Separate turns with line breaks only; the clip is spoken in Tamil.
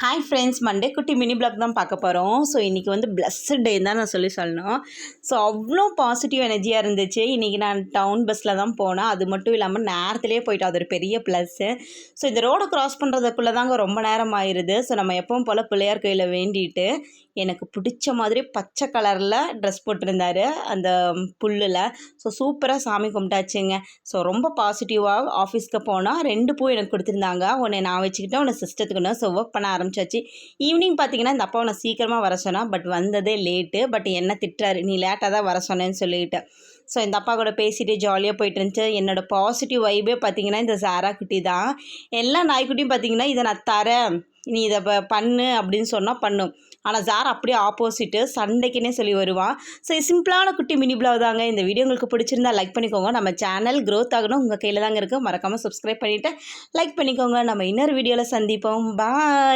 ஹாய் ஃப்ரெண்ட்ஸ், மண்டே குட்டி மினி பிளாக் தான் பார்க்க போகிறோம். ஸோ இன்றைக்கி வந்து பிளஸ்ஸட் டே தான் நான் சொல்லணும். ஸோ அவ்வளோ பாசிட்டிவ் எனர்ஜியாக இருந்துச்சு. இன்றைக்கி நான் டவுன் பஸ்ஸில் தான் போனேன். அது மட்டும் இல்லாமல் நேரத்துலேயே போயிட்டு அது ஒரு பெரிய ப்ளஸ்ஸு. ஸோ இந்த ரோடை க்ராஸ் பண்ணுறதுக்குள்ளே தாங்க ரொம்ப நேரம் ஆயிடுது. ஸோ நம்ம எப்பவும் போல் பிள்ளையார் கையில் வேண்டிட்டு எனக்கு பிடிச்ச மாதிரி பச்சை கலரில் ட்ரெஸ் போட்டிருந்தாரு அந்த புல்லில். ஸோ சூப்பராக சாமி கும்பிட்டாச்சுங்க. ஸோ ரொம்ப பாசிட்டிவாக ஆஃபீஸ்க்கு போனால் 2 பூ எனக்கு கொடுத்துருந்தாங்க. ஒன்று நான் வச்சுக்கிட்டேன், ஒன்று சிஸ்டத்துக்குன்னு. ஸோ ஒர்க் பண்ண ஆரம்பிச்சாச்சு. ஈவினிங் பார்த்தீங்கன்னா இந்த அப்பாவை நான் சீக்கிரமாக வர சொன்னேன். பட் வந்ததே லேட்டு. பட் என்ன திட்டுறாரு, நீ லேட்டாக தான் வர சொன்னேன்னு சொல்லிட்டு. ஸோ இந்த அப்பா கூட பேசிட்டு ஜாலியாக போயிட்டு இருந்துச்சு. என்னோடய பாசிட்டிவ் வைபே பார்த்திங்கன்னா இந்த சாரா குட்டி தான். எல்லா நாய்க்குட்டியும் பார்த்திங்கன்னா இதை நான் தரேன், நீ இதை பண்ணு அப்படின்னு சொன்னால் பண்ணும். ஆனால் ஜார் அப்படியே ஆப்போசிட்டு, சண்டைக்குன்னே சொல்லி வருவான். ஸோ சிம்பிளான குட்டி மினி பிளாக் தாங்க. இந்த வீடியோ உங்களுக்கு பிடிச்சிருந்தா லைக் பண்ணிக்கோங்க. நம்ம சேனல் க்ரோத் ஆகணும், உங்கள் கையில் தாங்க இருக்குது. மறக்காமல் சப்ஸ்கிரைப் பண்ணிவிட்டு லைக் பண்ணிக்கோங்க. நம்ம இன்னொரு வீடியோவில் சந்திப்போம். பாய்.